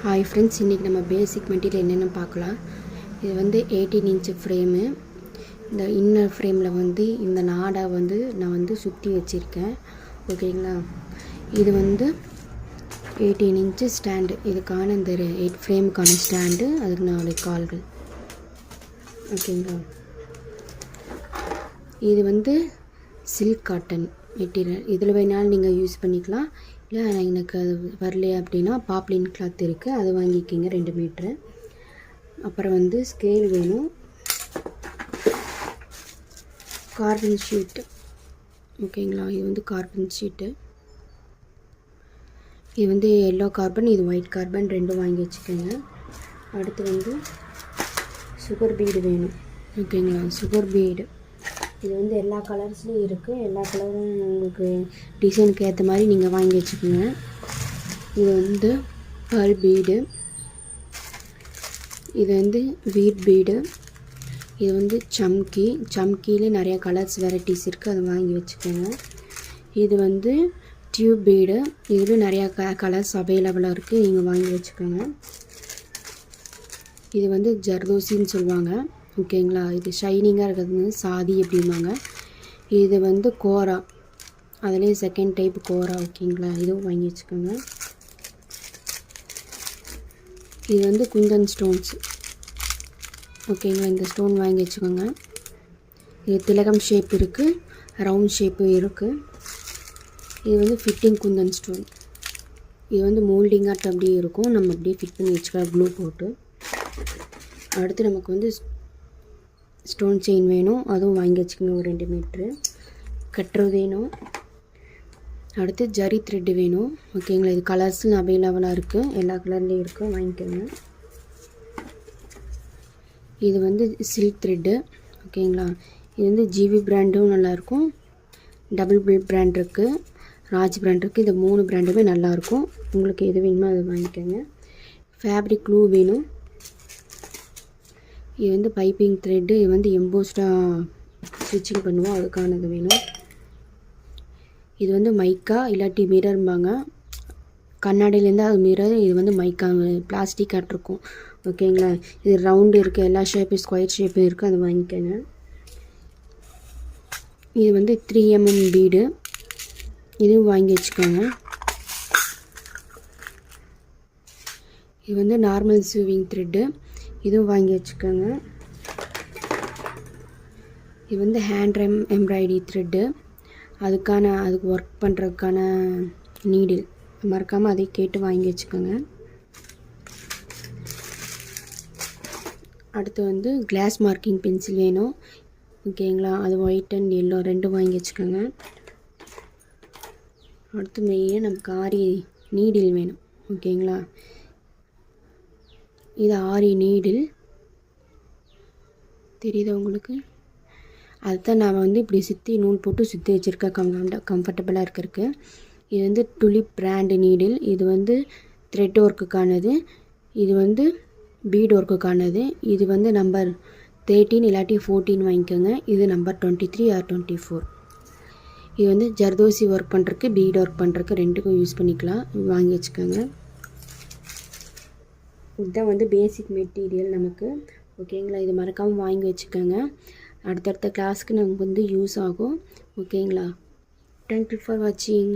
Hi friends, இன்றைக்கி நம்ம பேசிக் material என்னென்னு பார்க்கலாம். இது வந்து 18 இன்ச்சு ஃப்ரேமு. இந்த இன்னர் ஃப்ரேமில் வந்து இந்த நாடை வந்து நான் வந்து சுற்றி வச்சுருக்கேன். ஓகேங்களா. இது வந்து 18 இன்ச்சு ஸ்டாண்டு. இதுக்கான இந்த 8 ஃப்ரேமுக்கான ஸ்டாண்டு, அதுக்கு 4 கால்கள். ஓகேங்களா. இது வந்து சில்க் காட்டன் மெட்டீரியல். இதில் வேணாலும் நீங்கள் யூஸ் பண்ணிக்கலாம். இல்லை எனக்கு அது வரலையே அப்படின்னா பாப்லின் கிளாத் இருக்குது, அது வாங்கிக்கிங்க 2 மீட்ரு. அப்புறம் வந்து ஸ்கேல் வேணும், கார்பன் ஷீட்டு. ஓகேங்களா. இது வந்து கார்பன் ஷீட்டு. இது வந்து எல்லோ கார்பன், இது ஒயிட் கார்பன், ரெண்டும் வாங்கி வச்சுக்கோங்க. அடுத்து வந்து சுகர் பீடு வேணும். ஓகேங்களா. சுகர் பீடு இது வந்து எல்லா கலர்ஸ்லையும் இருக்குது. எல்லா கலரும் உங்களுக்கு டிசைனுக்கு ஏற்ற மாதிரி நீங்கள் வாங்கி வச்சுக்கோங்க. இது வந்து பர்ல் பீடு, இது வந்து வீட் பீடு, இது வந்து சம்கியில் நிறையா கலர்ஸ் வெரைட்டிஸ் இருக்குது, அதை வாங்கி வச்சுக்கோங்க. இது வந்து டியூப் பீடு, இதில் நிறையா கலர்ஸ் அவைலபிளாக இருக்குது, நீங்கள் வாங்கி வச்சுக்கோங்க. இது வந்து ஜர்தோசின்னு சொல்லுவாங்க. ஓகேங்களா. இது ஷைனிங்காக இருக்கிறது வந்து சாதி அப்படிம்பாங்க. இது வந்து கோரா, அதுலேயே செகண்ட் டைப் கோரா. ஓகேங்களா. இதுவும் வாங்கி வச்சுக்கோங்க. இது வந்து குந்தன் ஸ்டோன்ஸ். ஓகேங்களா. இந்த ஸ்டோன் வாங்கி வச்சுக்கோங்க. இது திலகம் ஷேப் இருக்குது, ரவுண்ட் ஷேப்பு இருக்குது. இது வந்து ஃபிட்டிங் குந்தன் ஸ்டோன். இது வந்து மோல்டிங் ஆட் அப்படியே இருக்கும், நம்ம அப்படியே ஃபிட் பண்ணி வச்சுக்கலாம் க்ளூ போட்டு. அடுத்து நமக்கு வந்து ஸ்டோன் செயின் வேணும், அதுவும் வாங்கி வச்சுக்கோங்க ஒரு 2 மீட்ரு. கட்டுறது வேணும். அடுத்து ஜரி த்ரெட்டு வேணும். ஓகேங்களா. இது கலர்ஸும் அவைலபிளாக இருக்குது, எல்லா கலர்லேயும் இருக்குது, வாங்கிக்கோங்க. இது வந்து சில்க் த்ரெட்டு. ஓகேங்களா. இது வந்து ஜிவி பிராண்டும் நல்லாயிருக்கும், டபுள் பில் பிராண்ட் இருக்குது, ராஜ் பிராண்ட் இருக்குது. இந்த 3 பிராண்டுமே நல்லாயிருக்கும். உங்களுக்கு எது வேணுமோ அதை வாங்கிக்கோங்க. ஃபேப்ரிக் க்ளூ வேணும். இது வந்து பைப்பிங் த்ரெட்டு. இது வந்து எம்போஸ்டாக ஸ்டிச்சிங் பண்ணுவோம், அதுக்கானது வேணும். இது வந்து மைக்கா இல்லாட்டி மிரர்பாங்க, கண்ணாடியிலேருந்து அது மிரர். இது வந்து மைக்கா பிளாஸ்டிக் ஆட்டிருக்கும். ஓகேங்களா. இது ரவுண்டு இருக்குது, எல்லா ஷேப்பு ஸ்கொயர் ஷேப்பும் இருக்குது, அதை வாங்கிக்கோங்க. இது வந்து 3mm பீடு, இதுவும் வாங்கி வச்சுக்கோங்க. இது வந்து நார்மல் சூவிங் த்ரெட்டு, இதுவும் வாங்கி வச்சுக்கோங்க. இது வந்து ஹேண்ட் எம்ப்ராய்டரி த்ரெட்டு, அதுக்கு ஒர்க் பண்ணுறதுக்கான நீடில். மறக்காமல் அதை கேட்டு வாங்கி வச்சுக்கோங்க. அடுத்து வந்து கிளாஸ் மார்க்கிங் பென்சில் வேணும். ஓகேங்களா. அது ஒயிட் அண்ட் எல்லோ ரெண்டும் வாங்கி வச்சுக்கோங்க. அடுத்து மெயினாக நமக்கு ஆரி நீடில் வேணும். ஓகேங்களா. இது ஆரி நீடில் தெரியுதா உங்களுக்கு? அதுதான் நான் வந்து இப்படி சுற்றி நூல் போட்டு சுற்றி வச்சுருக்கேன், கம்ஃபர்டபுளாக இருக்கிறதுக்கு. இது வந்து டுலிப் பிராண்டு நீடில். இது வந்து த்ரெட் ஒர்க்குக்கானது, இது வந்து பீட் ஒர்க்குக்கானது. இது வந்து நம்பர் 13 இல்லாட்டி 14 வாங்கிக்கோங்க. இது நம்பர் 23 ஆர் 24. இது வந்து ஜர்தோசி ஒர்க் பண்ணுறதுக்கு, பீட் ஒர்க் பண்ணுறதுக்கு ரெண்டுக்கும் யூஸ் பண்ணிக்கலாம், வாங்கி வச்சுக்கோங்க. இதுதான் வந்து பேசிக் மெட்டீரியல் நமக்கு. ஓகேங்களா. இது மறக்காமல் வாங்கி வச்சுக்கோங்க, அடுத்தடுத்த கிளாஸ்க்கு நமக்கு வந்து யூஸ் ஆகும். ஓகேங்களா. தேங்க்யூ ஃபார் வாட்சிங்.